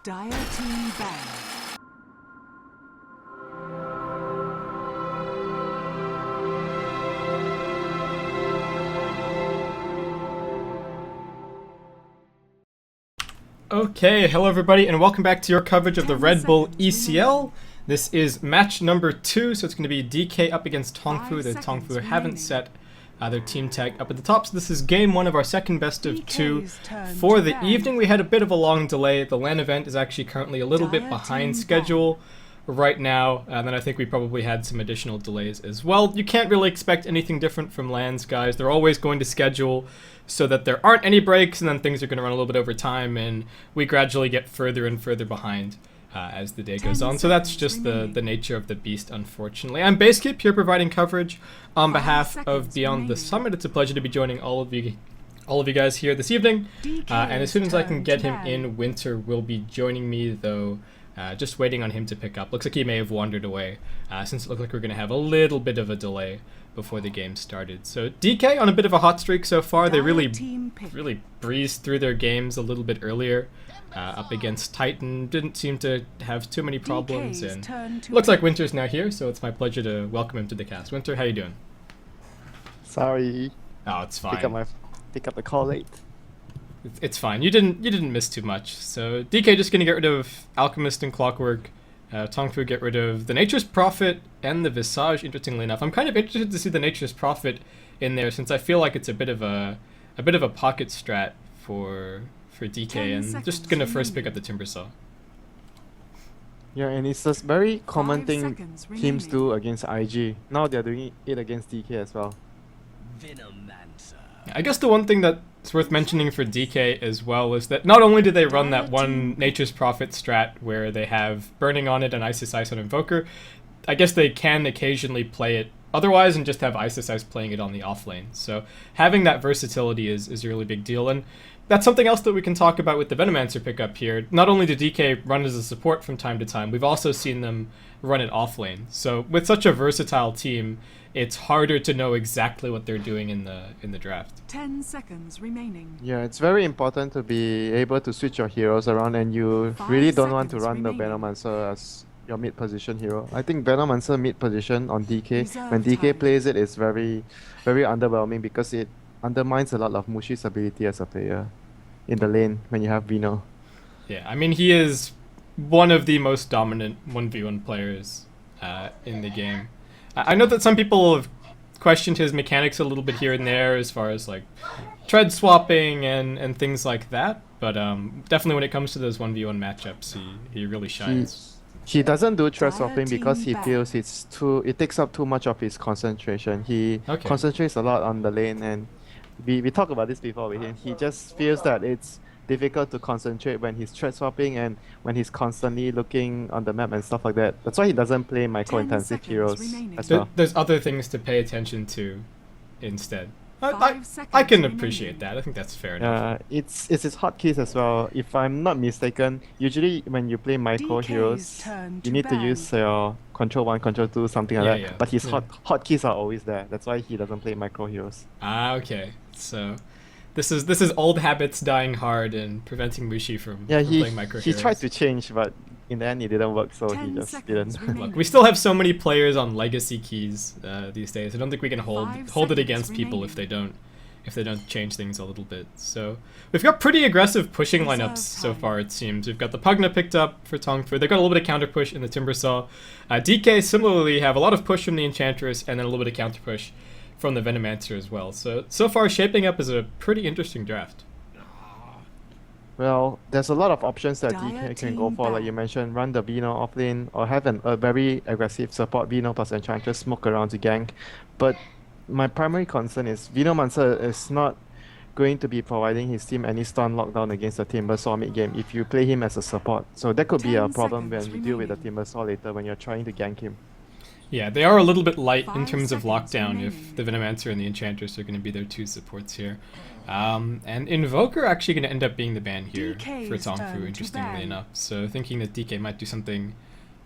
Dire team ban. Okay, hello everybody, and welcome back to your coverage of the Redbull ECL. This is match number 2, so it's going to be DK up against Tongfu. The Tongfu haven't set their team tag up at the top, so this is game 1 of our second best of 2 for the evening. We had a bit of a long delay. The LAN event is actually currently a little bit behind schedule right now, and then I think we probably had some additional delays as well. You can't really expect anything different from LANs, guys. They're always going to schedule so that there aren't any breaks, and then things are going to run a little bit over time, and we gradually get further and further behind as the day goes on. So that's just the nature of the beast, unfortunately. I'm Basekeep here providing coverage on behalf of Beyond the Summit. It's a pleasure to be joining all of you guys here this evening. And as soon as I can get him in, Winter will be joining me, though. Just waiting on him to pick up. Looks like he may have wandered away, since it looked like we're going to have a little bit of a delay before the game started. So DK on a bit of a hot streak so far. They really breezed through their games a little bit earlier. Up against Titan, didn't seem to have too many problems, and looks like Winter's now here, so it's my pleasure to welcome him to the cast. Winter, how you doing? Sorry. Oh, it's fine. Pick up the call late. It's fine. You didn't miss too much. So DK just gonna get rid of Alchemist and Clockwork. Tongfu get rid of the Nature's Prophet and the Visage. Interestingly enough, I'm kind of interested to see the Nature's Prophet in there, since I feel like it's a bit of a pocket strat for DK, and just gonna first pick up the Timber Saw. Yeah, and it's a very common thing teams do against IG. Now they're doing it against DK as well. I guess the one thing that's worth mentioning for DK as well is that not only do they run that one Nature's Prophet strat where they have Burning on it and Ice on Invoker, I guess they can occasionally play it otherwise and just have Ice playing it on the off lane. So having that versatility is a really big deal, and that's something else that we can talk about with the Venomancer pickup here. Not only do DK run as a support from time to time, we've also seen them run it off lane. So with such a versatile team, it's harder to know exactly what they're doing in the draft. 10 seconds remaining. Yeah, it's very important to be able to switch your heroes around, and you really don't want to run the Venomancer as your mid position hero. I think Venomancer mid position on DK, when DK plays it, is very, very underwhelming because it undermines a lot of Mushi's ability as a player in the lane when you have Veno. Yeah, I mean, he is one of the most dominant 1v1 players in the game. I know that some people have questioned his mechanics a little bit here and there as far as like tread swapping and things like that, but definitely when it comes to those 1v1 matchups, he really shines. He doesn't do tread swapping because he feels it takes up too much of his concentration. He concentrates a lot on the lane, and we talked about this before with him. He just feels that it's difficult to concentrate when he's tread swapping and when he's constantly looking on the map and stuff like that. That's why he doesn't play micro-intensive heroes as well. There's other things to pay attention to instead. I can appreciate that. I think that's fair enough. It's his hotkeys as well. If I'm not mistaken, usually when you play micro heroes, you need to use your control 1, control 2, something like that. Yeah. But his hotkeys are always there. That's why he doesn't play micro heroes. Okay. So this is old habits dying hard and preventing Mushi from playing micro heroes. He tried to change, but in the end it didn't work, so he just didn't. Look, we still have so many players on legacy keys these days. I don't think we can hold it against people if they don't change things a little bit. So we've got pretty aggressive pushing lineups so far, it seems. We've got the Pugna picked up for Tongfu. They've got a little bit of counter push in the Timber Saw. DK similarly have a lot of push from the Enchantress and then a little bit of counter push from the Venomancer as well. So far shaping up as a pretty interesting draft. Well, there's a lot of options that DK can go for, like you mentioned, run the Veno offlane or have a very aggressive support Veno plus Enchantress smoke around to gank. But my primary concern is Venomancer is not going to be providing his team any stun lockdown against the Timber Saw mid game if you play him as a support. So that could be a problem when you deal with the Timber Saw later when you're trying to gank him. Yeah, they are a little bit light in terms of lockdown if the Venomancer and the Enchantress are going to be their two supports here. And Invoker actually going to end up being the ban here for Tongfu, interestingly enough. So thinking that DK might do something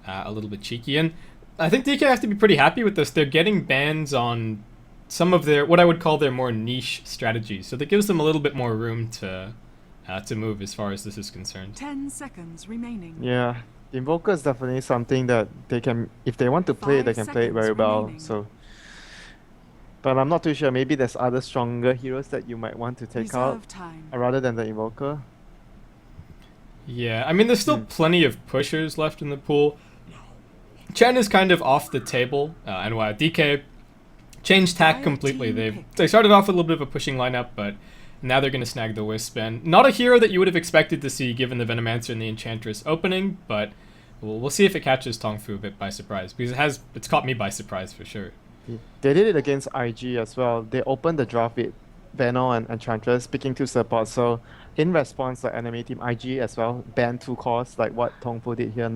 a little bit cheeky. And I think DK has to be pretty happy with this. They're getting bans on some of their, what I would call their more niche strategies. So that gives them a little bit more room to to move as far as this is concerned. 10 seconds remaining. Yeah, Invoker is definitely something that they can, if they want to play, they 5 can play it very seconds well. remaining. So, but I'm not too sure. Maybe there's other stronger heroes that you might want to take out Reserve time. rather than the Invoker. Yeah, I mean, there's still plenty of pushers left in the pool. Chen is kind of off the table, and while DK changed tack completely. They started off with a little bit of a pushing lineup, but now they're going to snag the Wisp. And not a hero that you would have expected to see given the Venomancer and the Enchantress opening, but we'll see if it catches Tongfu a bit by surprise, because it's caught me by surprise for sure. They did it against IG as well. They opened the draft with Veno and Enchantress picking 2 supports. So in response, the enemy team IG as well banned 2 cores like what Tongfu did here,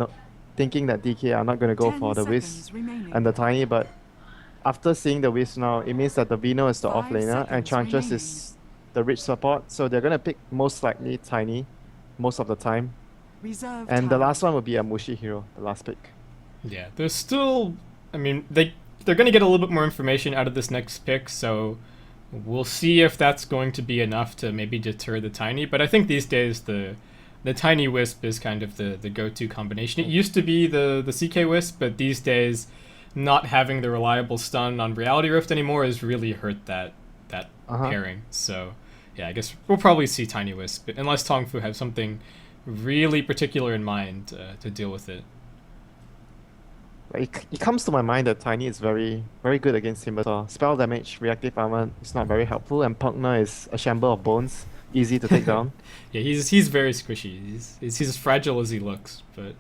thinking that DK are not going to go for the Wisp and the Tiny. But after seeing the Wisp now, it means that the Veno is the off laner and Enchantress is the rich support. So they're going to pick most likely Tiny most of the time. And the last one will be a Mushi hero, the last pick. Yeah, there's still, I mean, they're going to get a little bit more information out of this next pick, so we'll see if that's going to be enough to maybe deter the Tiny. But I think these days the Tiny Wisp is kind of the go-to combination. It used to be the CK Wisp, but these days not having the reliable stun on Reality Rift anymore has really hurt that pairing. So yeah, I guess we'll probably see Tiny Wisp, unless Tongfu have something really particular in mind to deal with it. It comes to my mind that Tiny is very good against Timbersaw. Spell damage, reactive armor is not very helpful, and Pugna is a shamble of bones, easy to take down. Yeah, he's very squishy. He's as fragile as he looks. But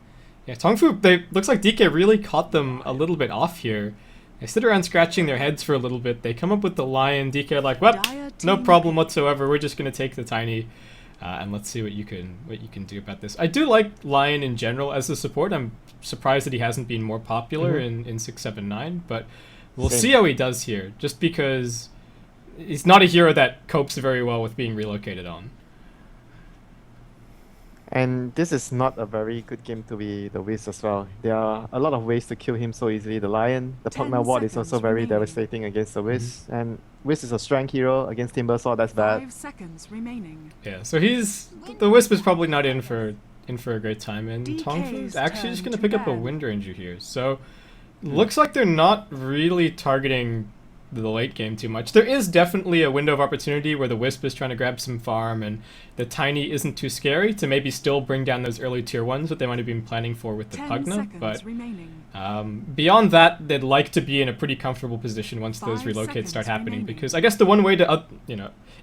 yeah, Tongfu, looks like DK really caught them a little bit off here. They sit around scratching their heads for a little bit. They come up with the Lion. DK are like, well, no problem whatsoever. We're just gonna take the Tiny. And let's see what you can do about this. I do like Lion in general as a support. I'm surprised that he hasn't been more popular in 679, but we'll see how he does here, just because he's not a hero that copes very well with being relocated on. And this is not a very good game to be the Wisp as well. There are a lot of ways to kill him so easily. The Lion, the Pugna ward is also very devastating against the Wisp. And Wisp is a strength hero against Timbersaw, that's bad. 5 seconds remaining. Yeah, so the Wisp is probably not in for a great time, and Tongfu's actually just gonna pick up a Wind Ranger here. So looks like they're not really targeting the late game too much. There is definitely a window of opportunity where the Wisp is trying to grab some farm and the Tiny isn't too scary to maybe still bring down those early tier 1s that they might have been planning for with the Pugna, but beyond that, they'd like to be in a pretty comfortable position once those relocates start happening, because I guess the one way to,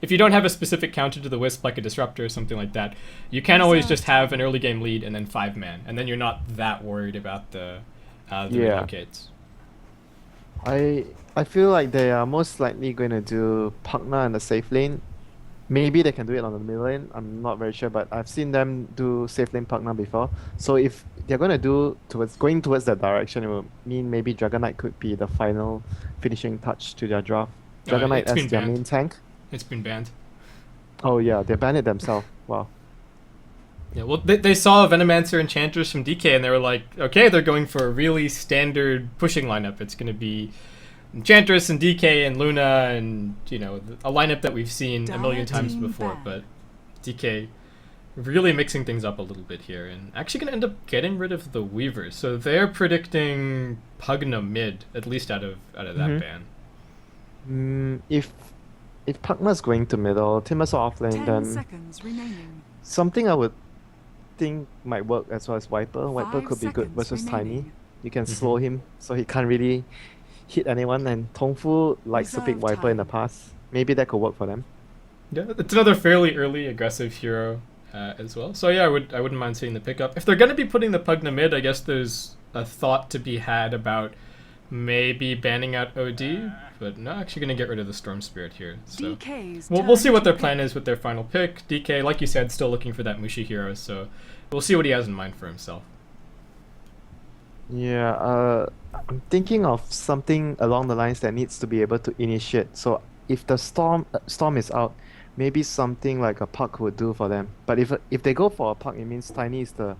if you don't have a specific counter to the Wisp like a Disruptor or something like that, you can always just have an early game lead and then 5-man, and then you're not that worried about the relocates. I feel like they are most likely going to do Pugna in the safe lane. Maybe they can do it on the middle lane. I'm not very sure, but I've seen them do safe lane Pugna before. So if they're going to do going towards that direction, it will mean maybe Dragon Knight could be the final finishing touch to their draft. Dragon Knight as their main tank. It's been banned. Oh yeah, they banned it themselves. Wow. Yeah, well, they saw Venomancer Enchantress from DK and they were like, okay, they're going for a really standard pushing lineup. It's going to be Enchantress and DK and Luna and, a lineup that we've seen a million times before. But DK really mixing things up a little bit here and actually going to end up getting rid of the Weaver. So they're predicting Pugna mid, at least out of that ban. If Pugna's going to middle, Timbersaw off lane, then something I would think might work as well as Viper. Viper could be good versus Tiny. You can slow him so he can't really hit anyone, and Tongfu likes to pick Viper in the past. Maybe that could work for them. Yeah, it's another fairly early aggressive hero as well. So yeah, I wouldn't mind seeing the pickup. If they're going to be putting the Pugna mid, I guess there's a thought to be had about maybe banning out OD, but no, actually going to get rid of the Storm Spirit here. So we'll see what their plan is with their final pick. DK, like you said, still looking for that Mushi hero, so we'll see what he has in mind for himself. Yeah, I'm thinking of something along the lines that needs to be able to initiate. So if the Storm is out, maybe something like a Puck would do for them. But if they go for a Puck, it means Tiny is the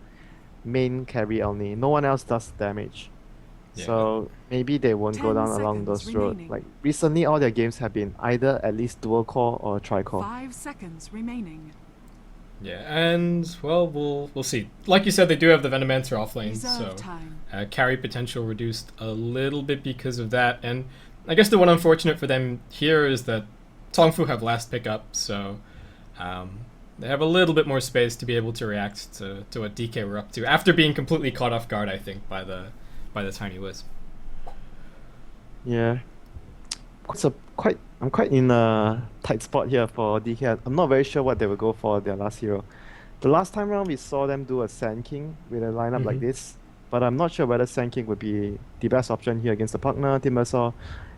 main carry only. No one else does damage. Yeah. So maybe they won't go down along those roads. Like recently, all their games have been either at least dual core or tri-core. 5 seconds remaining. Yeah, and well, we'll see. Like you said, they do have the Venomancer offlane, so carry potential reduced a little bit because of that. And I guess the one unfortunate for them here is that Tongfu have last pickup, so they have a little bit more space to be able to react to what DK were up to after being completely caught off guard, I think, by the Tiny Wisp. Yeah. I'm quite in a tight spot here for DK. I'm not very sure what they will go for their last hero. The last time round we saw them do a Sand King with a lineup like this, but I'm not sure whether Sand King would be the best option here against the Pugna, Timbersaw.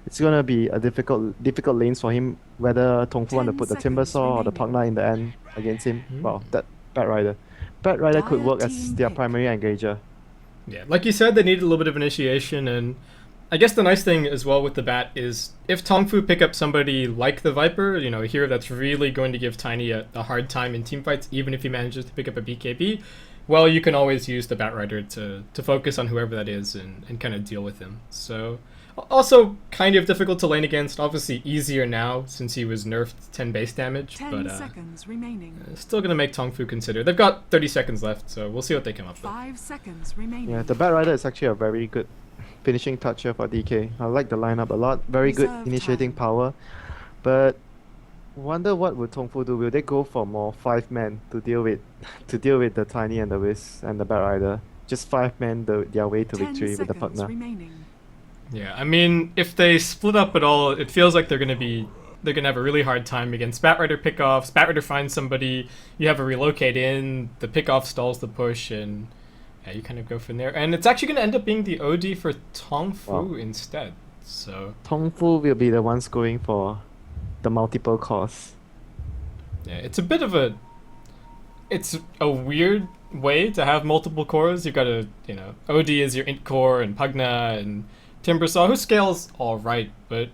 It's gonna be a difficult lanes for him, whether Tongfu want to put the Timbersaw or the Pugna in the end against him. Well, that Bat Rider. Bat Rider could work as their primary engager. Yeah, like you said, they need a little bit of initiation, and I guess the nice thing as well with the Bat is if Tongfu pick up somebody like the Viper, you know, a hero that's really going to give Tiny a hard time in teamfights, even if he manages to pick up a BKB, well, you can always use the Bat Rider to focus on whoever that is and kind of deal with him. So, also kind of difficult to lane against, obviously easier now since he was nerfed 10 base damage, 10 seconds remaining. Still going to make Tongfu consider. They've got 30 seconds left, so we'll see what they come up with. 5 seconds remaining. Yeah, the Bat Rider is actually a very good finishing touch here for DK. I like the lineup a lot. Very good initiating power. But wonder what would Tongfu do? Will they go for more 5 men to deal with the Tiny and the Wisp and the Bat Rider? Just 5 men their way to victory with the Pugna. Yeah, I mean, if they split up at all, it feels like they're gonna have a really hard time against Bat Rider pickoffs. Bat Rider finds somebody, you have a relocate in, the pickoff stalls the push, and yeah, you kind of go from there. And it's actually gonna end up being the OD for Tongfu instead. So Tongfu will be the ones going for the multiple cores. Yeah, it's a weird way to have multiple cores. You've got to, you know, OD is your int core and Pugna and Timbersaw, who scales alright, but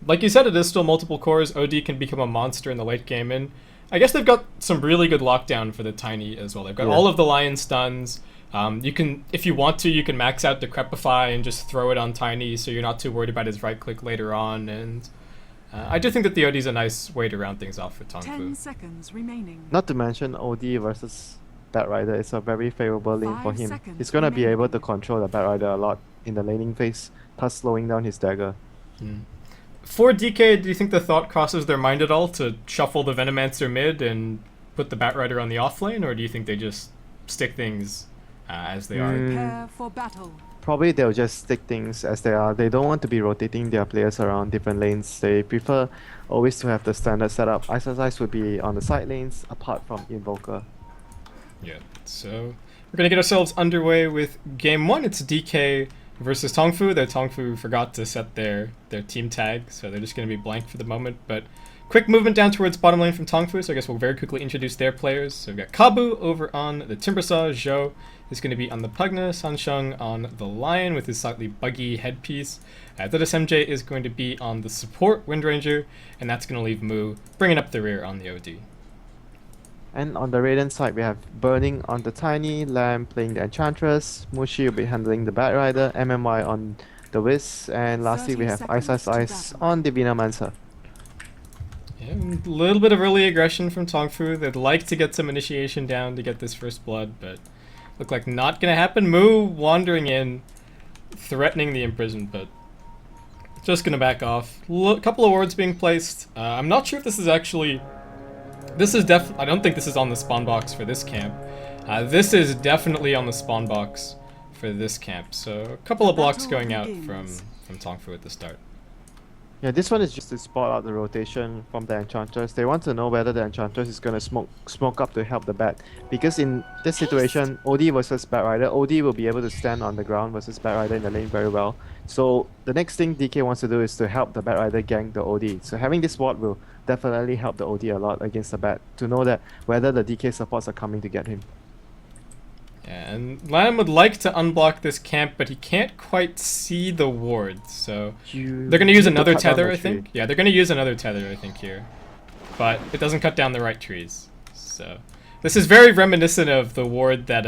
like you said, it is still multiple cores. OD can become a monster in the late game, and I guess they've got some really good lockdown for the Tiny as well. They've got all of the Lion stuns. You can, if you want to, you can max out Decrepify and just throw it on Tiny, so you're not too worried about his right click later on. And I do think that the OD is a nice way to round things off for Tongfu. 10 seconds remaining. Not to mention OD versus Bat Rider is a very favorable lane for him. He's gonna be able to control the Bat Rider a lot in the laning phase, thus slowing down his dagger. For DK, do you think the thought crosses their mind at all to shuffle the Venomancer mid and put the Bat Rider on the offlane, or do you think they just stick things as they are? Prepare for battle. Probably they'll just stick things as they are. They don't want to be rotating their players around different lanes. They prefer always to have the standard setup. Ice would be on the side lanes apart from Invoker. Yeah, so we're going to get ourselves underway with game 1. It's DK versus Tongfu. Their Tongfu forgot to set their team tag, so they're just going to be blank for the moment. But quick movement down towards bottom lane from Tongfu, so I guess we'll very quickly introduce their players. So we've got Kabu over on the Timbersaw. Zhou is going to be on the Pugna. Sansheng on the Lion with his slightly buggy headpiece. SMJ is going to be on the support Windranger, and that's going to leave Mu bringing up the rear on the OD. And on the Raiden side, we have Burning on the Tiny, Lamb playing the Enchantress, Mushi will be handling the Bat Rider, MMY on the Wisp, and lastly we have Ice on the Venomancer. Yeah, a little bit of early aggression from Tongfu. They'd like to get some initiation down to get this first blood, but look like not gonna happen. Mu wandering in, threatening the Imprisoned, but just gonna back off. Couple of wards being placed. I'm not sure if this is actually... I don't think this is on the spawn box for this camp. This is definitely on the spawn box for this camp. So a couple of blocks going out from Tongfu at the start. Yeah, this one is just to spot out the rotation from the Enchantress. They want to know whether the Enchantress is going to smoke up to help the Bat. Because in this situation, OD versus Bat Rider, OD will be able to stand on the ground versus Bat Rider in the lane very well. So the next thing DK wants to do is to help the Bat Rider gank the OD. So having this ward will definitely help the OD a lot against the Bat, to know that whether the DK supports are coming to get him. Yeah, and Lam would like to unblock this camp, but he can't quite see the ward, so they're going to use another tether, I think. Yeah, they're going to use another tether, I think, here. But it doesn't cut down the right trees. So this is very reminiscent of the ward that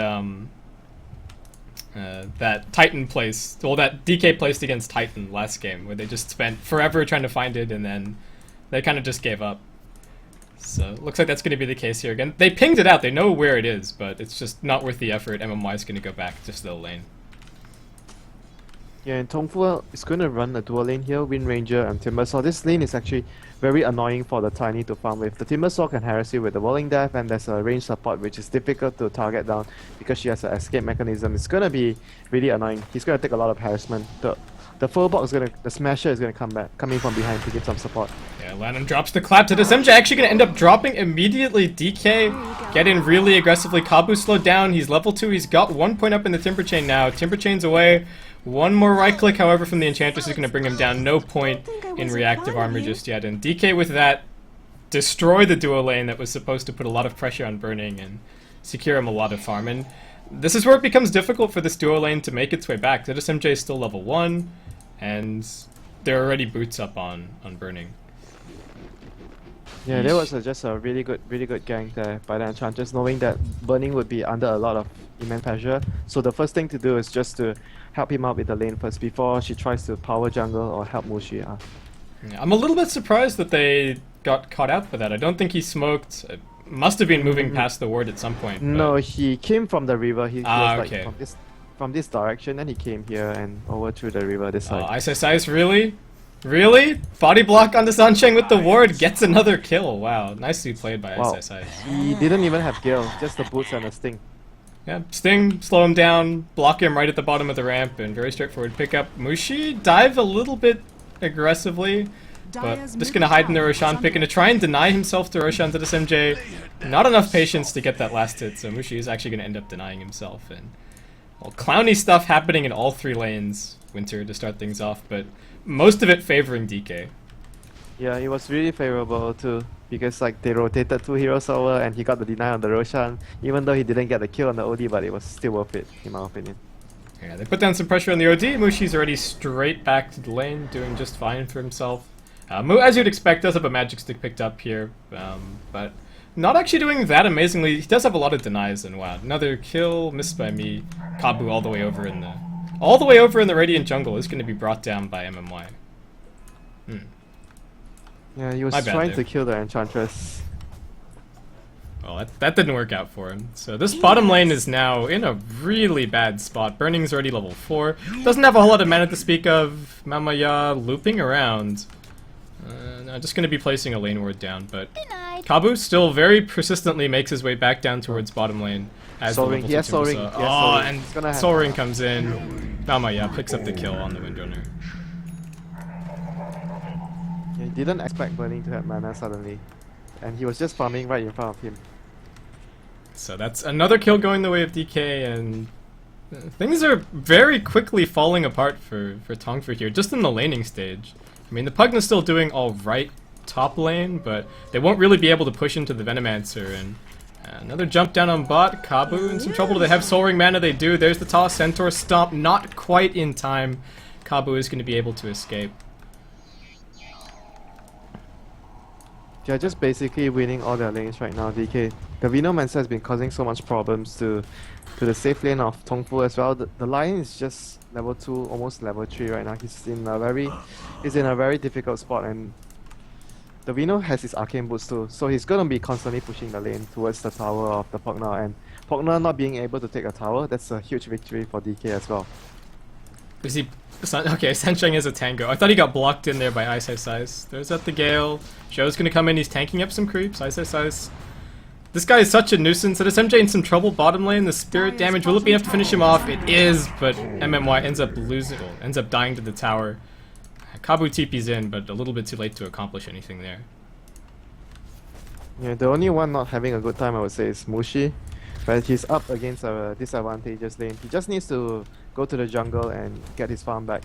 that Titan placed, well, that DK placed against Titan last game, where they just spent forever trying to find it, and then they kind of just gave up. So looks like that's going to be the case here again. They pinged it out. They know where it is, but it's just not worth the effort. MMY is going to go back just to the lane. Yeah, and Tongfu is going to run a dual lane here, Wind Ranger and Timbersaw. This lane is actually very annoying for the Tiny to farm with. The Timbersaw can harass you with the Whirling Death, and there's a range support which is difficult to target down because she has an escape mechanism. It's going to be really annoying. He's going to take a lot of harassment. The full box is going to, the Smasher is going to come in from behind to give some support. Yeah, Lanham drops the clap to this. MJ actually going to end up dropping immediately. DK get in really aggressively. Kabu slowed down. He's level 2. He's got 1 point up in the Timber Chain now. Timber Chain's away. One more right click, however, from the Enchantress is going to bring him down. No point in reactive armor just yet. And DK with that destroyed the duo lane that was supposed to put a lot of pressure on Burning and secure him a lot of farm. And this is where it becomes difficult for this duo lane to make its way back. This MJ is still level 1, and there are already boots up on Burning. Yeah, there was just a really good gank there by the Enchantress, knowing that Burning would be under a lot of immense pressure. So the first thing to do is just to help him out with the lane first before she tries to power jungle or help Mushi. Yeah, I'm a little bit surprised that they got caught out for that. I don't think he smoked. It must have been moving past the ward at some point. No, he came from the river. He was like okay. from this direction, and he came here and over through the river this side. Ice Ice, really? Really? Body block on the Sansheng with the ward, gets another kill. Wow, nicely played by Ice Ice. He didn't even have Gale, just the boots and the sting. Yeah, Sting, slow him down, block him right at the bottom of the ramp, and very straightforward pickup. Mushi dive a little bit aggressively, but just gonna hide in the Roshan pick and to try and deny himself to Roshan to this MJ. Not enough patience to get that last hit, so Mushi is actually gonna end up denying himself. And well, clowny stuff happening in all 3 lanes, Winter, to start things off, but most of it favoring DK. Yeah, it was really favorable too, because like they rotated 2 heroes over and he got the deny on the Roshan, even though he didn't get the kill on the OD, but it was still worth it, in my opinion. Yeah, they put down some pressure on the OD. Mushi's already straight back to the lane, doing just fine for himself. As you'd expect, does have a magic stick picked up here, but not actually doing that amazingly. He does have a lot of denies, and wow, another kill missed by me. Kabu all the way over in the Radiant jungle is going to be brought down by MMY. Yeah, he was trying to kill the Enchantress. Well, that didn't work out for him. So this bottom lane is now in a really bad spot. Burning's already level 4. Doesn't have a whole lot of mana to speak of. Mamaya looping around. No, just going to be placing a lane ward down, but Kabu still very persistently makes his way back down towards bottom lane. As Soaring, the Soaring. And Soaring comes in. Mamaya picks up the kill on the Windrunner. He didn't expect Burning to have mana suddenly, and he was just farming right in front of him. So that's another kill going the way of DK, and things are very quickly falling apart for Tongfu here, just in the laning stage. I mean, the Pugna's still doing alright top lane, but they won't really be able to push into the Venomancer, and another jump down on bot. Kabu in some trouble. Do they have Soaring mana? They do. There's the toss. Centaur stomp, not quite in time. Kabu is going to be able to escape. They're just basically winning all their lanes right now, DK. The Venomancer has been causing so much problems to the safe lane of Tongfu as well. The Lion is just level 2, almost level 3 right now. He's in a very difficult spot, and the Veno has his arcane boots too, so he's gonna be constantly pushing the lane towards the tower of the Pugna, and Pugna not being able to take a tower, that's a huge victory for DK as well. Is he... Okay, Sansheng is a tango. I thought he got blocked in there by Ice Ice Ice. There's at the Gale. Zhou's gonna come in, he's tanking up some creeps. Ice Ice Ice. This guy is such a nuisance. That is MJ in some trouble bottom lane. The spirit damage, will it be enough to finish him off? It is, but MMY ends up dying to the tower. Kabu TP's in, but a little bit too late to accomplish anything there. Yeah, the only one not having a good time, I would say, is Mushi. But he's up against a disadvantageous lane. He just needs to go to the jungle and get his farm back.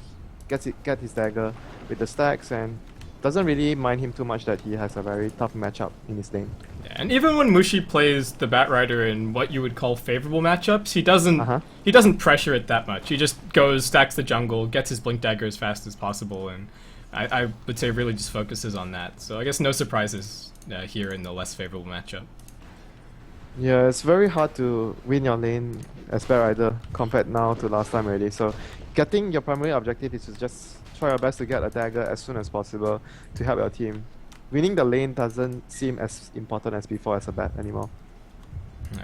Get his dagger with the stacks, and doesn't really mind him too much that he has a very tough matchup in his lane. Yeah, and even when Mushi plays the Batrider in what you would call favorable matchups, he doesn't pressure it that much. He just goes, stacks the jungle, gets his blink dagger as fast as possible, and I would say really just focuses on that. So I guess no surprises here in the less favorable matchup. Yeah, it's very hard to win your lane as Batrider compared now to last time already. So getting your primary objective is to just try your best to get a dagger as soon as possible to help your team. winning the lane doesn't seem as important as before as a bet anymore.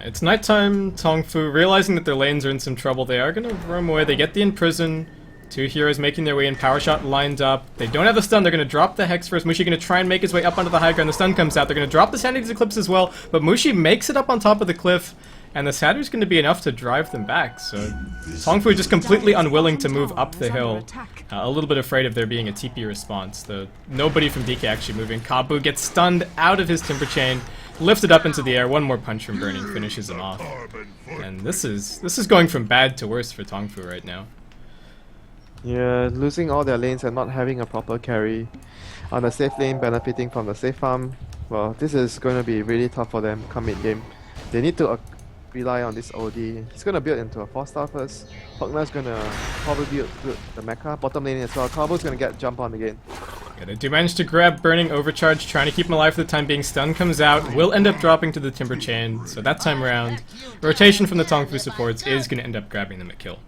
It's nighttime. Tongfu, realizing that their lanes are in some trouble, they are going to roam away. They get the Imprison. Two heroes making their way in. Power Shot lined up. They don't have the stun. They're going to drop the Hex first. Mushi going to try and make his way up onto the high ground. The stun comes out. They're going to drop the Sanity's Eclipse as well. But Mushi makes it up on top of the cliff. And the Saturd's going to be enough to drive them back. So Tongfu just completely unwilling to move up the hill. A little bit afraid of there being a TP response. Nobody from DK actually moving. Kabu gets stunned out of his Timber Chain. Lifted up into the air. One more punch from Burning finishes him off. And this is going from bad to worse for Tongfu right now. Yeah, losing all their lanes and not having a proper carry on the safe lane, benefiting from the safe farm. Well, this is going to be really tough for them come mid-game. They need to rely on this OD. He's going to build into a 4-star first. Pugna's going to probably build the mecha. Bottom lane as well. Kabu's going to get jump on again. Yeah, they do manage to grab Burning Overcharge, trying to keep him alive for the time being. Stun comes out, will end up dropping to the Timber Chain. So that time around, rotation from the Tongfu supports is going to end up grabbing them at kill.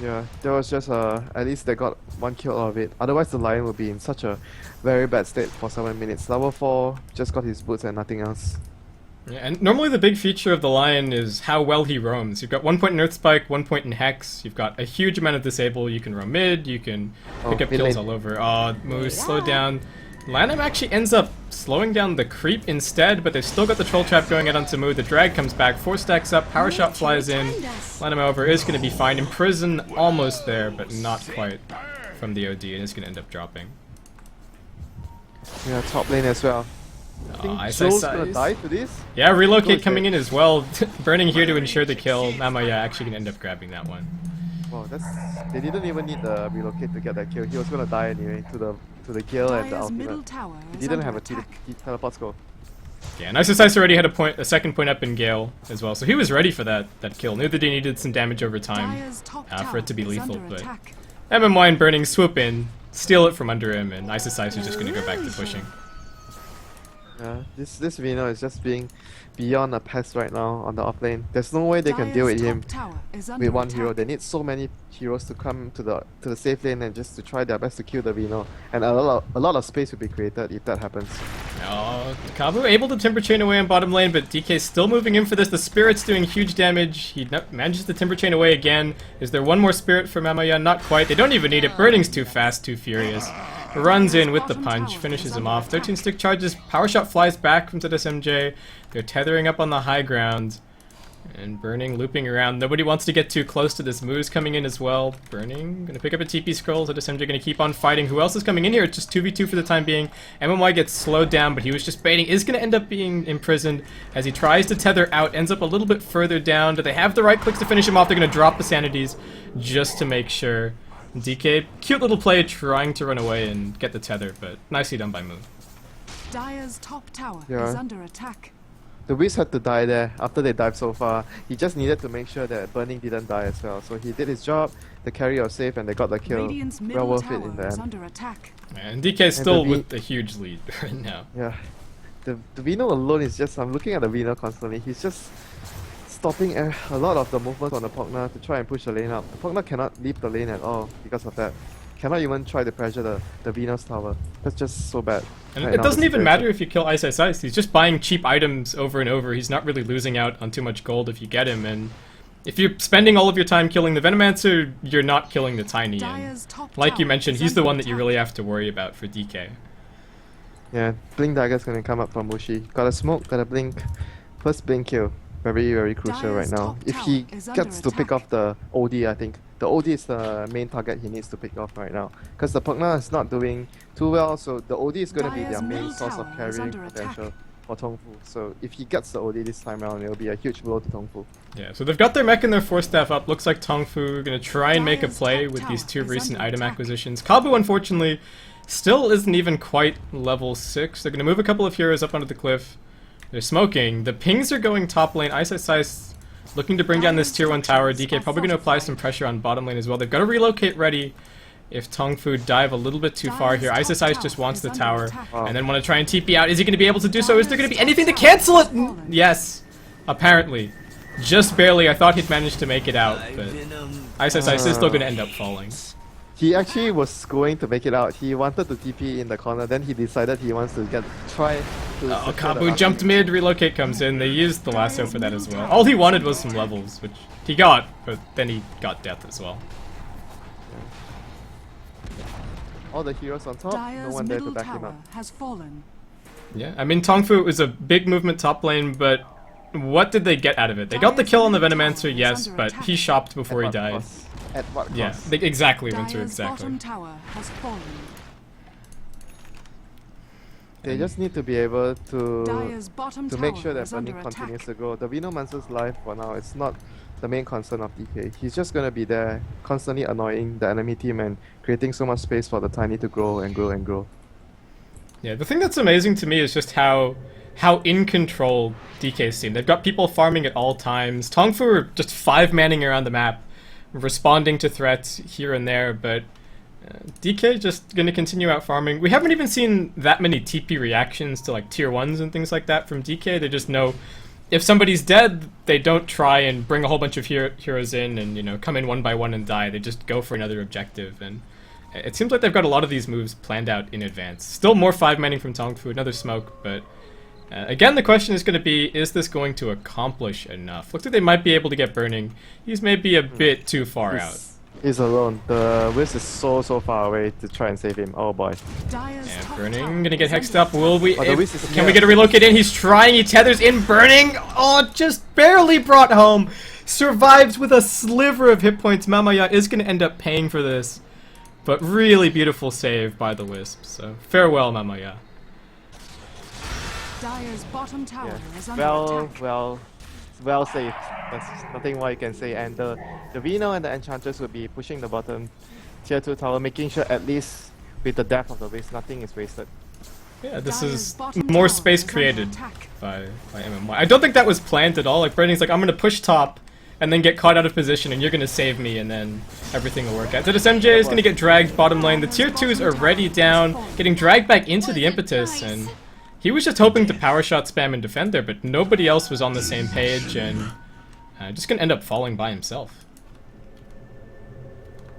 Yeah, there was just at least they got one kill out of it. Otherwise the Lion would be in such a very bad state for 7 minutes. Level 4 just got his boots and nothing else. Yeah, and normally the big feature of the Lion is how well he roams. You've got 1 point in Earth Spike, 1 point in Hex, you've got a huge amount of disable, you can roam mid, you can pick up kills all over. Moose, slow down. Lanham actually ends up slowing down the creep instead, but they've still got the Troll Trap going out onto Moo. The drag comes back, 4 stacks up, Power Shot flies in. Lanham, however, is going to be fine. Imprison almost there, but not quite from the OD, and is going to end up dropping. Yeah, top lane as well. I think Joel's gonna die to this. Yeah, Relocate coming in as well. Burning here to ensure the kill. Namaya actually going to end up grabbing that one. Wow, they didn't even need the Relocate to get that kill. He was gonna die anyway to the kill and the ultimate. He didn't have a teleport score. Yeah, and Ice already had a second point up in Gale as well, so he was ready for that kill. Knew that he needed some damage over time for it to be lethal, but MMY and Burning swoop in, steal it from under him, and Ice is just going to go back to pushing. Yeah, this Vino is just being beyond a pest right now on the offlane. There's no way they can deal with him with one hero. They need so many heroes to come to the safe lane and just to try their best to kill the Vino. And a lot of space will be created if that happens. Kabu able to Timber Chain away on bottom lane, but DK still moving in for this. The Spirit's doing huge damage. He manages to Timber Chain away again. Is there one more Spirit for Mamaya? Not quite. They don't even need it. Burning's too fast, too furious. Runs in with the punch, finishes him off. 13 stick charges, Power Shot flies back from ZSMJ. They're tethering up on the high ground. And Burning looping around. Nobody wants to get too close to this. Moo's coming in as well. Burning gonna pick up a TP scroll. ZSMJ gonna keep on fighting. Who else is coming in here? It's just 2v2 for the time being. MMY gets slowed down, but he was just baiting. Is gonna end up being imprisoned as he tries to tether out. Ends up a little bit further down. Do they have the right clicks to finish him off? They're gonna drop the Sanities just to make sure. DK, cute little play trying to run away and get the tether, but nicely done by Moo. Dire's top tower is under attack. The Wiz had to die there after they dived so far. He just needed to make sure that Burning didn't die as well. So he did his job, the carry was safe, and they got the kill. Well worth it in the end. Under attack. And DK is still with a huge lead right now. Yeah. The Vino alone is just, I'm looking at the Vino constantly, he's just stopping a lot of the movement on the Pugna to try and push the lane up. The Pugna cannot leave the lane at all because of that. Cannot even try to pressure the Venus tower. That's just so bad. And it doesn't even matter if you kill Ice. He's just buying cheap items over and over. He's not really losing out on too much gold if you get him. And if you're spending all of your time killing the Venomancer, you're not killing the Tiny. And like you mentioned, he's the one that you really have to worry about for DK. Yeah, Blink Dagger's gonna come up from Mushi. Got a smoke, got a blink. First blink kill. Very, very crucial right now. If he gets to pick off the OD, I think. The OD is the main target he needs to pick off right now. Because the Pugna is not doing too well, so the OD is going to be their main source of carrying potential for Tongfu. So if he gets the OD this time around, it will be a huge blow to Tongfu. Yeah, so they've got their mech and their 4-staff up. Looks like Tongfu are going to try and make a play with these two recent item acquisitions. Kabu, unfortunately, still isn't even quite level 6. They're going to move a couple of heroes up onto the cliff. They're smoking. The pings are going top lane. Ice looking to bring down this tier 1 tower. DK probably going to apply some pressure on bottom lane as well. They've got to relocate ready if Tongfu dive a little bit too far here. Ice just wants the tower and then want to try and TP out. Is he going to be able to do so? Is there going to be anything to cancel it? Yes, apparently. Just barely. I thought he'd managed to make it out, but Ice is still going to end up falling. He actually was going to make it out. He wanted to TP in the corner, then he decided he wants to try to... Oh, Kabu jumped mid, relocate comes in. They used the lasso for that as well. All he wanted was some levels, which he got, but then he got death as well. All the heroes on top, no one there to back him up. Has fallen. Yeah, I mean, Tongfu was a big movement top lane, but what did they get out of it? They got the kill on the Venomancer, yes, but he shopped before he died. At what cost? Yeah, exactly, Winter, exactly. Bottom tower has fallen. They just need to be able Dire's bottom to make tower sure that is under burning continues attack. to grow. The Venomancer's life for now, it's not the main concern of DK. He's just gonna be there, constantly annoying the enemy team and creating so much space for the Tiny to grow and grow and grow. Yeah, the thing that's amazing to me is just how in control DK seem. They've got people farming at all times. Tongfu are just 5-manning around the map, responding to threats here and there, but DK just gonna continue out farming. We haven't even seen that many TP reactions to like tier 1s and things like that from DK. They just know if somebody's dead, they don't try and bring a whole bunch of heroes in and, you know, come in one by one and die. They just go for another objective, and it seems like they've got a lot of these moves planned out in advance. Still more 5-manning from Tongfu, another smoke, but again, the question is going to be, is this going to accomplish enough? Looks like they might be able to get burning. He's maybe a bit too far out. He's alone. The Wiz is so far away to try and save him. Oh boy. Yeah, burning. Gonna get hexed up. Will we? Oh, Can we get a relocate in? He's trying. He tethers in. Burning. Oh, just barely brought home. Survives with a sliver of hit points. Mamaya is gonna end up paying for this, but really beautiful save by the Wisp. So farewell, Mamaya. Dire's bottom tower is under attack. Well saved. There's nothing more you can say. And the Vino and the Enchantress will be pushing the bottom tier 2 tower, making sure at least with the death of the Wiz, nothing is wasted. Yeah, this is more space created by MMY. I don't think that was planned at all. Like, Branding's like, I'm gonna push top and then get caught out of position and you're gonna save me and then everything will work out. So this MJ is gonna get dragged bottom lane. The tier 2s are already down, getting dragged back into the impetus, and he was just hoping to power shot spam and defend there, but nobody else was on the same page, and just gonna end up falling by himself.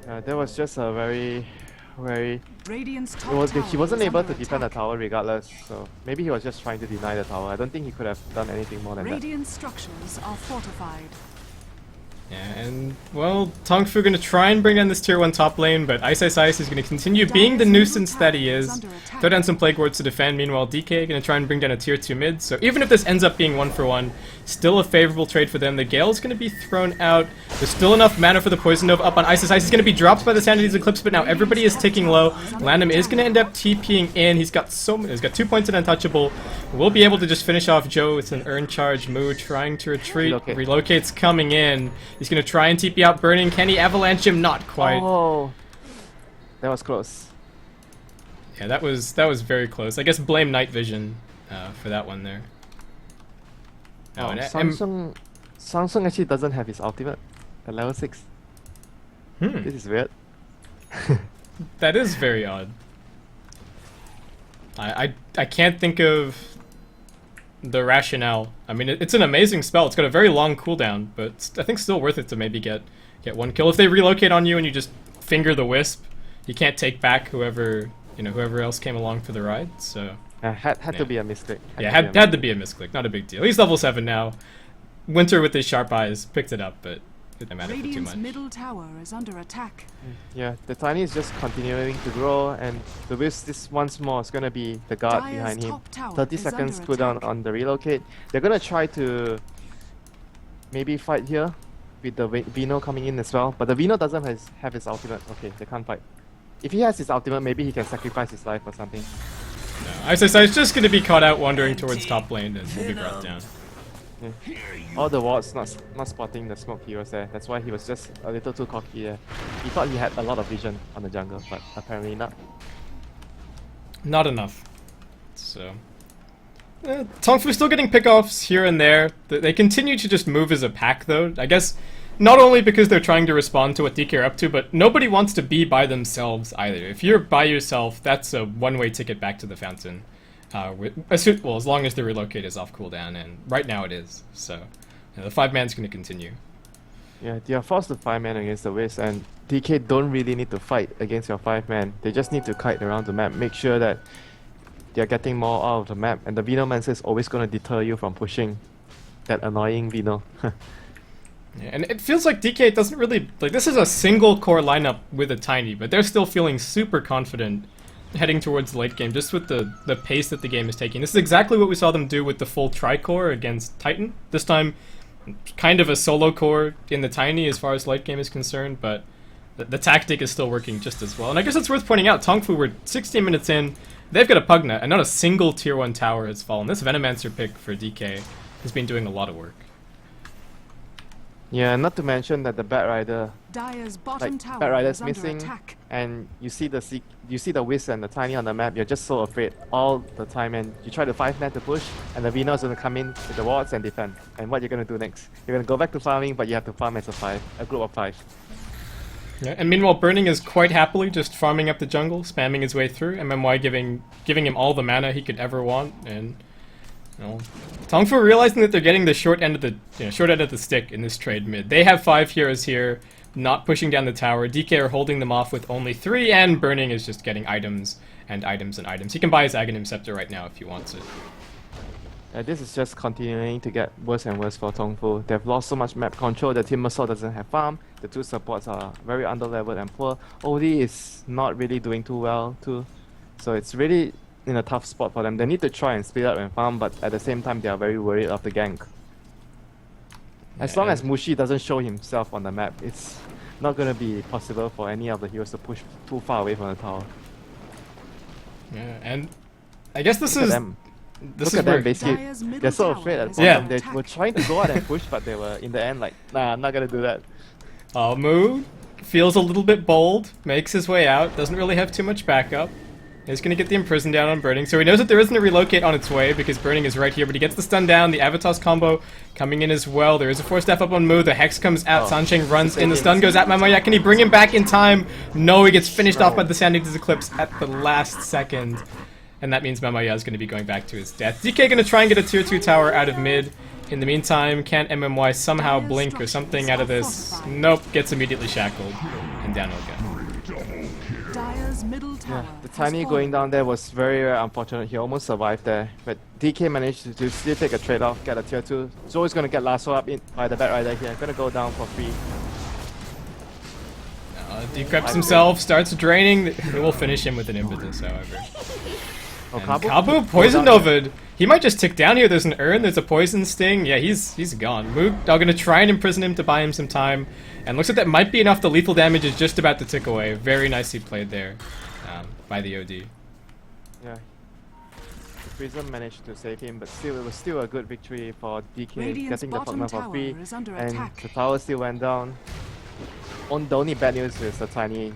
That was just a very... He wasn't able to defend the tower regardless, so maybe he was just trying to deny the tower. I don't think he could have done anything more than that. Radiant structures are fortified. Yeah, and, well, Tongfu gonna try and bring down this tier 1 top lane, but Ice is gonna continue being the nuisance that he is. Throw down some Plague Wards to defend, meanwhile DK gonna try and bring down a tier 2 mid, so even if this ends up being 1-for-1, still a favorable trade for them. The Gale's gonna be thrown out. There's still enough mana for the Poison Nova up on Ice. He's gonna be dropped by the Sanity's Eclipse, but now everybody is ticking low. Landom is gonna end up TPing in. He's got 2 points in Untouchable. We'll be able to just finish off Joe with an Earn Charge. Moo trying to retreat. Relocate's coming in. He's gonna try and TP out Burning. Can he avalanche him? Not quite. Oh, that was close. Yeah, that was very close. I guess blame Night Vision for that one there. Oh, Samsung actually doesn't have his ultimate at level 6. This is weird. That is very odd. I can't think of the rationale. I mean, it's an amazing spell. It's got a very long cooldown, but I think still worth it to maybe get one kill. If they relocate on you and you just finger the Wisp, you can't take back whoever else came along for the ride. So had to be a mistake. Had to be a misclick. Not a big deal. He's level 7 now. Winter with his sharp eyes picked it up, but it didn't matter for too much. Middle tower is under attack. Yeah, the Tiny is just continuing to grow, and the Wisp this once more is gonna be the guard behind him. 30 seconds cooldown on the relocate. They're gonna try to maybe fight here with the Vino coming in as well, but the Vino doesn't have his ultimate. Okay, they can't fight. If he has his ultimate, maybe he can sacrifice his life or something. No, Ice is just gonna be caught out wandering towards top lane and will be brought down. Yeah. All the wards not spotting the smoke heroes there. That's why he was just a little too cocky there. He thought he had a lot of vision on the jungle, but apparently not. Not enough. So Tongfu still getting pickoffs here and there. They continue to just move as a pack though. I guess not only because they're trying to respond to what DK are up to, but nobody wants to be by themselves either. If you're by yourself, that's a one-way ticket back to the fountain. Well, as long as the relocate is off cooldown, and right now it is. So the 5-man's going to continue. Yeah, they are forced to 5-man against the Wisp, and DK don't really need to fight against your 5-man. They just need to kite around the map, make sure that they're getting more out of the map, and the Venomancer is always going to deter you from pushing that annoying Veno. Yeah, and it feels like DK doesn't really... Like, this is a single core lineup with a Tiny, but they're still feeling super confident heading towards the late game, just with the pace that the game is taking. This is exactly what we saw them do with the full Tri-Core against Titan. This time, kind of a solo core in the Tiny as far as late game is concerned, but the tactic is still working just as well. And I guess it's worth pointing out, Tongfu were 16 minutes in, they've got a Pugna, and not a single tier 1 tower has fallen. This Venomancer pick for DK has been doing a lot of work. Yeah, not to mention that the Bat Rider, Dire's bottom like tower Bat Rider's is under missing, attack. and you see the Wisp and the Tiny on the map. You're just so afraid all the time, and you try to 5-man to push, and the Veno is gonna come in with the wards and defend. And what you're gonna do next? You're gonna go back to farming, but you have to farm as a group of 5. Yeah, and meanwhile, Burning is quite happily just farming up the jungle, spamming his way through. MMY giving him all the mana he could ever want, and Tongfu realizing that they're getting the short end of the stick in this trade mid. They have 5 heroes here, not pushing down the tower. DK are holding them off with only 3, and Burning is just getting items and items and items. He can buy his Aghanim Scepter right now if he wants it. This is just continuing to get worse and worse for Tongfu. They've lost so much map control. The Timbersaw doesn't have farm. The 2 supports are very underleveled and poor. OD is not really doing too well too. So it's really in a tough spot for them. They need to try and split up and farm, but at the same time they are very worried of the gank. As long as Mushi doesn't show himself on the map, it's not going to be possible for any of the heroes to push too far away from the tower. Yeah, and I guess this Look is... at them. This Look is at where them, basically. Dire's middle They're so tower afraid at is the Yeah. bottom. They were trying to go out and push, but they were in the end like, nah, I'm not going to do that. Moo feels a little bit bold, makes his way out, doesn't really have too much backup. He's going to get the Imprison down on Burning, so he knows that there isn't a relocate on its way because Burning is right here, but he gets the stun down, the Avatos combo coming in as well. There is a 4-step up on Moo, the Hex comes out, Sansheng runs in, the stun goes at Mamaya. Can he bring him back in time? No, he gets finished off by the Sandington's Eclipse at the last second. And that means Mamaya is going to be going back to his death. DK going to try and get a tier 2 tower out of mid. In the meantime, can MMY somehow blink or something out of this? Nope, gets immediately shackled. And down he'll go. Dire's middle tower The has Tiny fallen. going down there was very, very unfortunate. He almost survived there. But DK managed to still take a trade-off, get a tier 2. Zoe's going to get lasso up in by the Bat Rider here. Going to go down for free. Decreps himself, starts draining. He will finish him with an impetus, however. Oh, And Kabu? Kabu, Poison Novad. He might just tick down here. There's an urn, there's a Poison Sting. Yeah, he's gone. Moog are going to try and imprison him to buy him some time. And looks like that might be enough. The lethal damage is just about to tick away. Very nicely played there by the OD. Yeah. The Prism managed to save him, but still, it was still a good victory for DK Radiant's getting the bottom Pugna for tower free. is under And attack. the tower still went down. The only bad news is the Tiny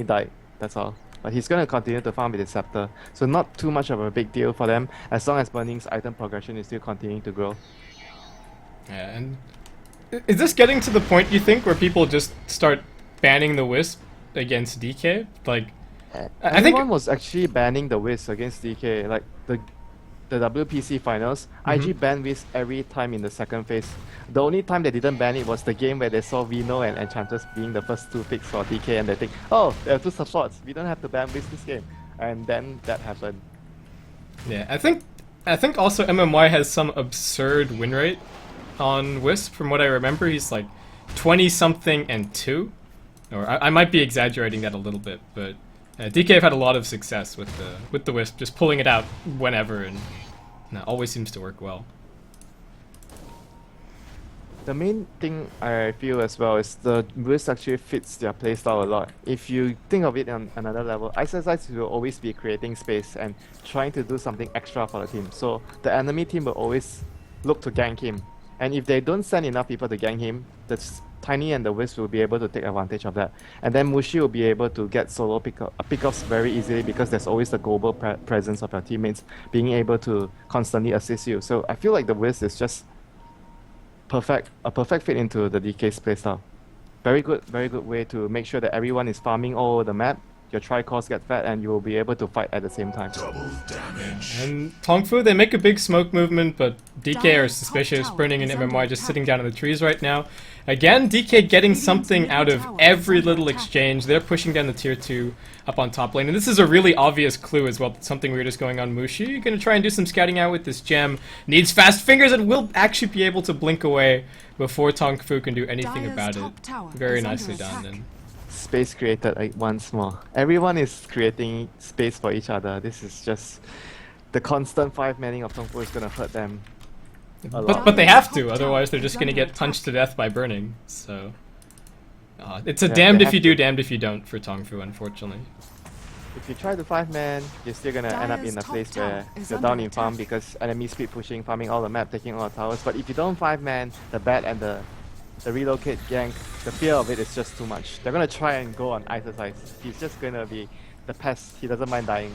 died, that's all. But he's going to continue to farm with his Scepter. So not too much of a big deal for them, as long as Burning's item progression is still continuing to grow. Yeah, and is this getting to the point, you think, where people just start banning the Wisp against DK? Like, I think Everyone was actually banning the Wisp against DK, like the WPC finals. IG banned Wisp every time in the second phase. The only time they didn't ban it was the game where they saw Veno and Enchantress being the first 2 picks for DK, and they think, oh, there are 2 supports, we don't have to ban Wisp this game. And then that happened. yeah, I think also MMY has some absurd win rate on Wisp. From what I remember, he's like 20-something and 2. Or I might be exaggerating that a little bit, but DK have had a lot of success with the Wisp, just pulling it out whenever, and that always seems to work well. The main thing I feel as well is the Wisp actually fits their playstyle a lot. If you think of it on another level, Exercise will always be creating space and trying to do something extra for the team. So the enemy team will always look to gank him. And if they don't send enough people to gank him, the Tiny and the Wisp will be able to take advantage of that. And then Mushi will be able to get solo pickups very easily because there's always the global presence of your teammates being able to constantly assist you. So I feel like the Wisp is just a perfect fit into the DK's playstyle. Very good way to make sure that everyone is farming all over the map. Your tri-cores get fed and you will be able to fight at the same time. And Tongfu, they make a big smoke movement, but DK are suspicious. Burning and MMY just sitting down in the trees right now. Again, DK getting something out of every little exchange. They're pushing down the tier 2 up on top lane. And this is a really obvious clue as well that something weird is going on. Mushi gonna try and do some scouting out with this gem. Needs fast fingers and will actually be able to blink away before Tongfu can do anything about it. Very nicely done. And space created like once more. Everyone is creating space for each other. This is just the constant 5-manning of Tongfu is gonna hurt them. But they have to, otherwise they're just gonna get punched to death by burning. So it's a damned if you do, damned if you don't for Tongfu, unfortunately. If you try to 5-man, you're still gonna end up in a place where you're down in farm because enemies keep pushing, farming all the map, taking all the towers. But if you don't 5-man, the bat and the relocate gank, the fear of it is just too much. They're gonna try and go on exercise. He's just gonna be the pest. He doesn't mind dying.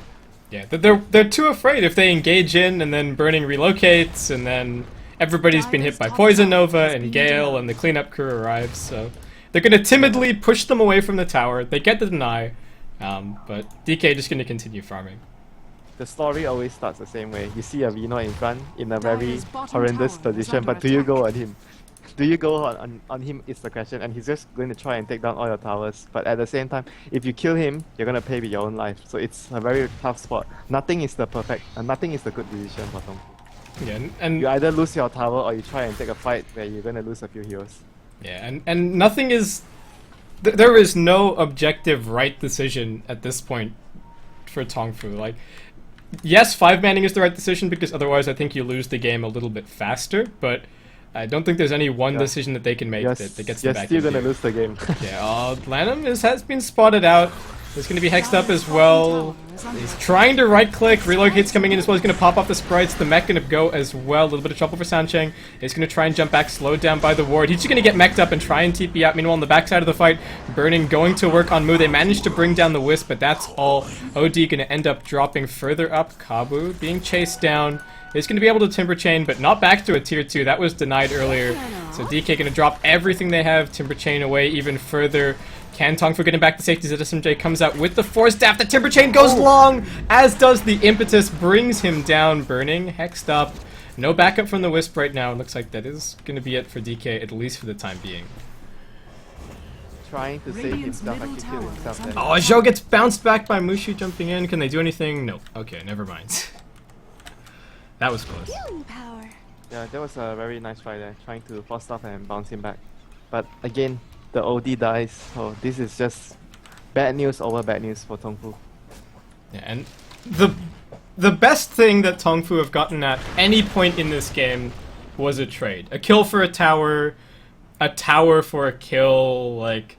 Yeah, they're too afraid if they engage in and then burning relocates and then everybody's been hit by Poison Nova and Gale and the cleanup crew arrives. So they're gonna timidly push them away from the tower. They get the deny, but DK just gonna continue farming. The story always starts the same way. You see a Vino in front in a very horrendous position, but do you go on him? Do you go on him is the question, and he's just going to try and take down all your towers. But at the same time, if you kill him, you're going to pay with your own life. So it's a very tough spot. Nothing is the nothing is the good decision for Tongfu. Yeah, and you either lose your tower or you try and take a fight where you're going to lose a few heroes. Yeah, and nothing is... there is no objective right decision at this point for Tongfu. Like, yes, 5-manning is the right decision because otherwise I think you lose the game a little bit faster, but I don't think there's any one decision that they can make that gets them back in. You're still gonna lose the game. Yeah, Lanham has been spotted out. He's gonna be hexed up as well. He's trying to right-click. Relocate's coming in as well. He's gonna pop off the sprites. The mech gonna go as well. A little bit of trouble for Sancheng. He's gonna try and jump back, slowed down by the ward. He's just gonna get mech'd up and try and TP out. Meanwhile, on the backside of the fight, Burning going to work on Mu. They managed to bring down the Wisp, but that's all. OD gonna end up dropping further up. Kabu being chased down. He's going to be able to Timber Chain, but not back to a tier 2. That was denied earlier. So DK going to drop everything they have, Timber Chain away even further. Can Tongfu getting back to safety? ZSMJ comes out with the Force Staff. The Timber Chain goes long, as does the Impetus, brings him down. Burning, hexed up. No backup from the Wisp right now. It looks like that is going to be it for DK, at least for the time being. Trying to save himself, actually kill himself then. Oh, Zhou gets bounced back by Mushi jumping in. Can they do anything? No. Okay, never mind. That was close. Yeah, that was a very nice try there, trying to force stuff and bounce him back. But again, the OD dies, so this is just bad news over bad news for Tongfu. Yeah, and the best thing that Tongfu have gotten at any point in this game was a trade. A kill for a tower for a kill, like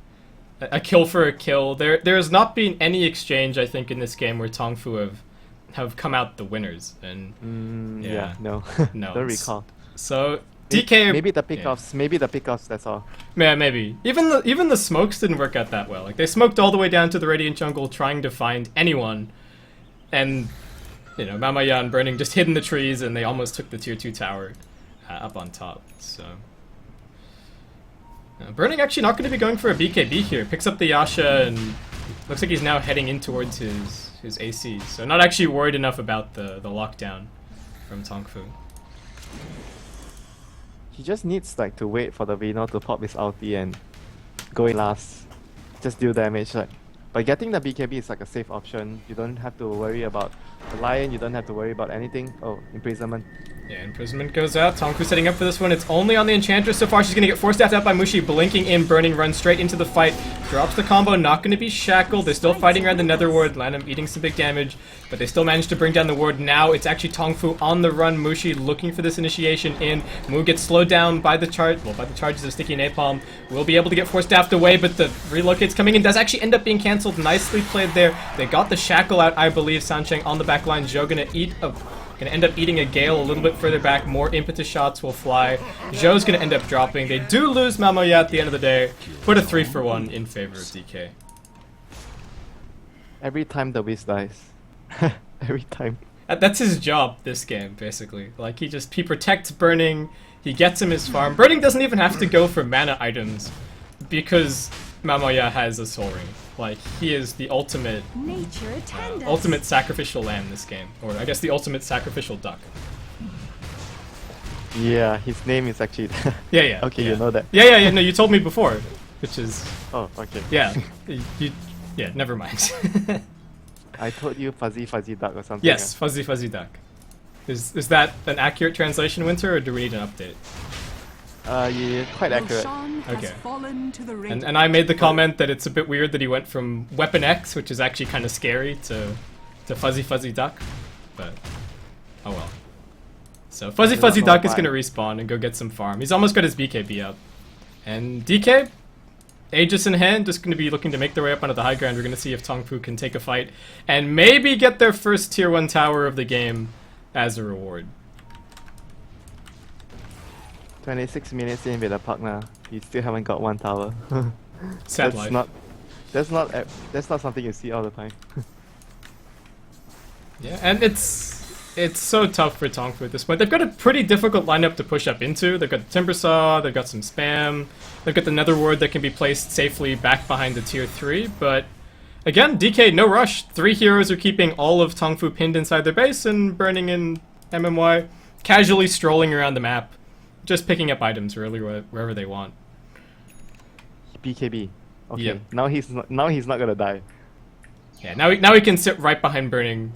a kill for a kill. There has not been any exchange, I think, in this game where Tongfu have come out the winners, and yeah, no, no, don't recall. So DK maybe the pickoffs, that's all. Yeah, maybe even the smokes didn't work out that well. Like, they smoked all the way down to the Radiant jungle trying to find anyone, and you know, Mamaya and Burning just hid in the trees, and they almost took the tier 2 tower up on top. So Burning actually not going to be going for a BKB here. Picks up the Yasha and looks like he's now heading in towards his AC, so not actually worried enough about the lockdown from Tongfu. He just needs like to wait for the Vino to pop his ulti and go in last, just deal damage. Like, but getting the BKB is like a safe option. You don't have to worry about the Lion, you don't have to worry about anything. Oh, imprisonment. Yeah, imprisonment goes out. Tongfu setting up for this one. It's only on the Enchantress so far. She's going to get forced out by Mushi. Blinking in, Burning runs straight into the fight. Drops the combo, not going to be shackled. They're still fighting around the Nether Ward. Lanham eating some big damage, but they still managed to bring down the ward. Now it's actually Tongfu on the run. Mushi looking for this initiation in. Mu gets slowed down by the charges of Sticky Napalm. Will be able to get forced staffed away, but the relocate's coming in. Does actually end up being cancelled. Nicely played there. They got the shackle out, I believe. Sancheng on the back line. Zhou gonna end up eating a Gale a little bit further back. More impetus shots will fly. Zhou's gonna end up dropping. They do lose Mamoya at the end of the day. Put a 3-for-1 in favor of DK. Every time the Wiz dies. Every time. That's his job this game, basically. Like, he protects Burning. He gets him his farm. Burning doesn't even have to go for mana items because Mamoya has a Soul Ring. Like, he is the ultimate sacrificial lamb in this game. Or I guess the ultimate sacrificial duck. Yeah, his name is actually. Yeah. Okay, yeah. you know that. Yeah. No, you told me before, which is Oh, okay. yeah. Yeah. Never mind. I told you fuzzy duck or something. Yes, fuzzy duck. Is that an accurate translation, Winter, or do we need an update? Yeah, quite accurate. Okay. And And I made the comment that it's a bit weird that he went from Weapon X, which is actually kind of scary, to fuzzy duck, but oh well. So fuzzy duck is gonna respawn and go get some farm. He's almost got his BKB up, and DK, Aegis in hand, just gonna be looking to make their way up onto the high ground. We're gonna see if Tongfu can take a fight and maybe get their first tier 1 tower of the game as a reward. 26 minutes in with the partner, you still haven't got one tower. Sad life. That's not something you see all the time. Yeah, and it's so tough for Tongfu at this point. They've got a pretty difficult lineup to push up into. They've got the Timber Saw, they've got some spam, they've got the Nether Ward that can be placed safely back behind the tier 3, but again, DK, no rush. 3 heroes are keeping all of Tongfu pinned inside their base and burning in MMY, casually strolling around the map, just picking up items really wherever they want. BKB. Okay. Yep. Now he's not gonna die. Yeah, now he can sit right behind burning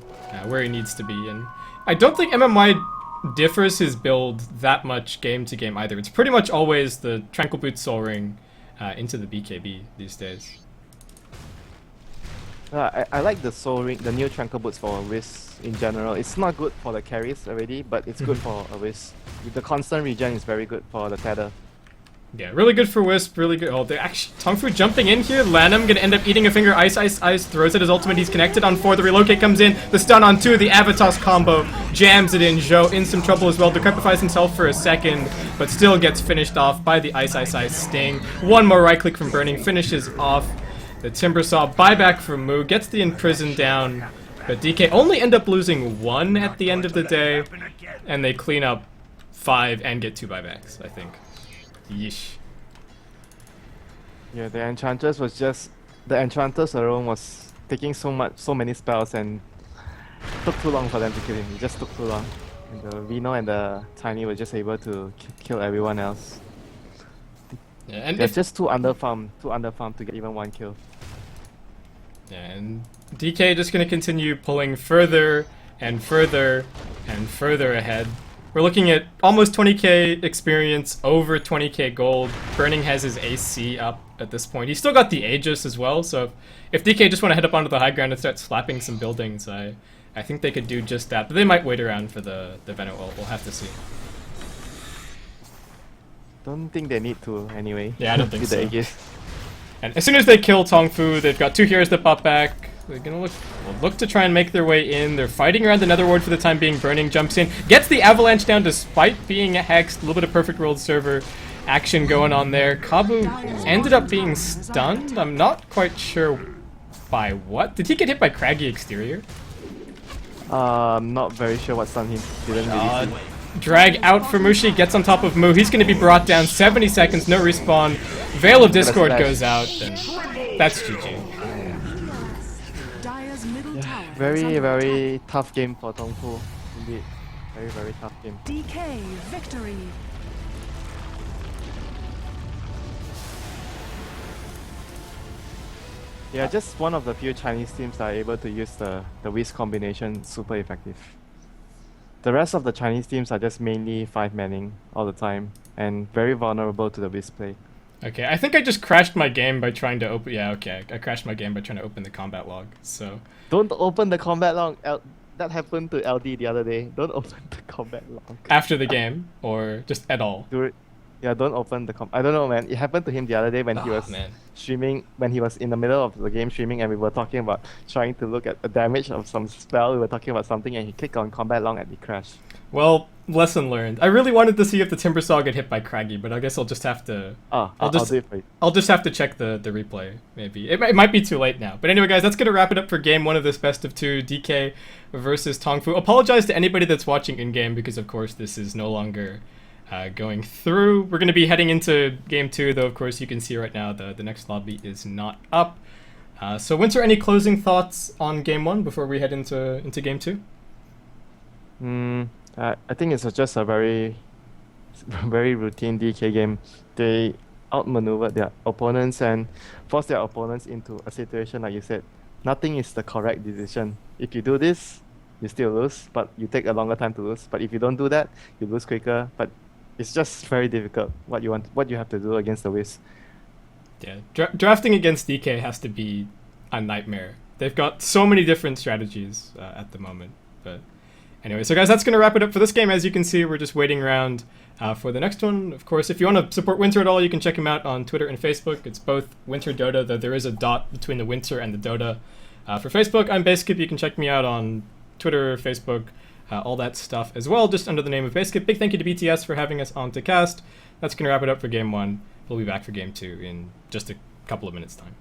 where he needs to be, and I don't think MMY differs his build that much game to game either. It's pretty much always the Tranquil Boot Soul Ring into the BKB these days. I like the Soul Ring, the new Tranquil Boots for Whis in general. It's not good for the carries already, but it's good for a Whis. The constant regen is very good for the Tether. Yeah, really good for Wisp, really good. Oh, they actually Tongfu jumping in here. Lanham gonna end up eating a finger. Ice, throws at his ultimate. He's connected on 4. The relocate comes in. The stun on 2. The Avatos combo jams it in. Zhou in some trouble as well. Decrepifies himself for a second, but still gets finished off by the Ice sting. One more right click from Burning finishes off the Timber Saw. Buyback from Mu gets the Imprison down, but DK only end up losing 1 at the end of the day, and they clean up 5 and get 2 buybacks, I think. Yeesh. Yeah, the Enchantress was just... The Enchantress alone was taking so many spells and took too long for them to kill him. It just took too long. And the Reno and the Tiny were just able to kill everyone else. Yeah, and they're just too underfarmed to get even 1 kill. Yeah, and DK just gonna continue pulling further and further and further ahead. We're looking at almost 20k experience, over 20k gold. Burning has his AC up at this point. He's still got the Aegis as well, so if DK just want to head up onto the high ground and start slapping some buildings, I think they could do just that. But they might wait around for the Venom. We'll have to see. Don't think they need to anyway. Yeah, I don't think so. The Aegis. And as soon as they kill Tongfu, they've got 2 heroes that pop back. They're gonna look to try and make their way in. They're fighting around the Nether Ward for the time being. Burning jumps in, gets the avalanche down despite being hexed. A little bit of perfect world server action going on there. Kabu ended up being stunned. I'm not quite sure by what. Did he get hit by Craggy Exterior? I'm not very sure what stun he didn't really see. Drag out for Mushi, gets on top of Mu. He's going to be brought down. 70 seconds, no respawn. Veil of Discord goes out, and that's GG. Yeah, very tough game for Tongfu. Indeed. Very tough game. DK victory. Yeah, just one of the few Chinese teams that are able to use the Whis combination super effective. The rest of the Chinese teams are just mainly 5-manning all the time and very vulnerable to the Whis play. Okay, I think I just crashed my game by trying to open... Yeah, okay, I crashed my game by trying to open the combat log, so... Don't open the combat log. That happened to LD the other day. Don't open the combat log. After the game, or just at all? Yeah, don't open the I don't know, man. It happened to him the other day when he was streaming, when he was in the middle of the game streaming, and we were talking about trying to look at the damage of some spell. We were talking about something, and he clicked on combat long and he crashed. Well, lesson learned. I really wanted to see if the Timber Saw get hit by Craggy, but I guess I'll just have to... I'll do it for you. I'll just have to check the replay, maybe. It might be too late now. But anyway, guys, that's going to wrap it up for game 1 of this best of 2, DK versus Tongfu. Apologize to anybody that's watching in-game, because of course this is no longer going through. We're going to be heading into game 2, though of course you can see right now the next lobby is not up. So Winter, any closing thoughts on game 1 before we head into game 2? I think it's just a very very routine DK game. They outmaneuvered their opponents and forced their opponents into a situation like you said. Nothing is the correct decision. If you do this, you still lose, but you take a longer time to lose. But if you don't do that, you lose quicker. But it's just very difficult what you have to do against the Wiz. Yeah, drafting against DK has to be a nightmare. They've got so many different strategies at the moment. But anyway, so guys, that's going to wrap it up for this game. As you can see, we're just waiting around for the next one. Of course, if you want to support Winter at all, you can check him out on Twitter and Facebook. It's both Winter Dota, though there is a dot between the Winter and the Dota. For Facebook, I'm Basekip. You can check me out on Twitter, Facebook, all that stuff as well, just under the name of Basekip. Big thank you to BTS for having us on to cast. That's going to wrap it up for Game 1. We'll be back for Game 2 in just a couple of minutes' time.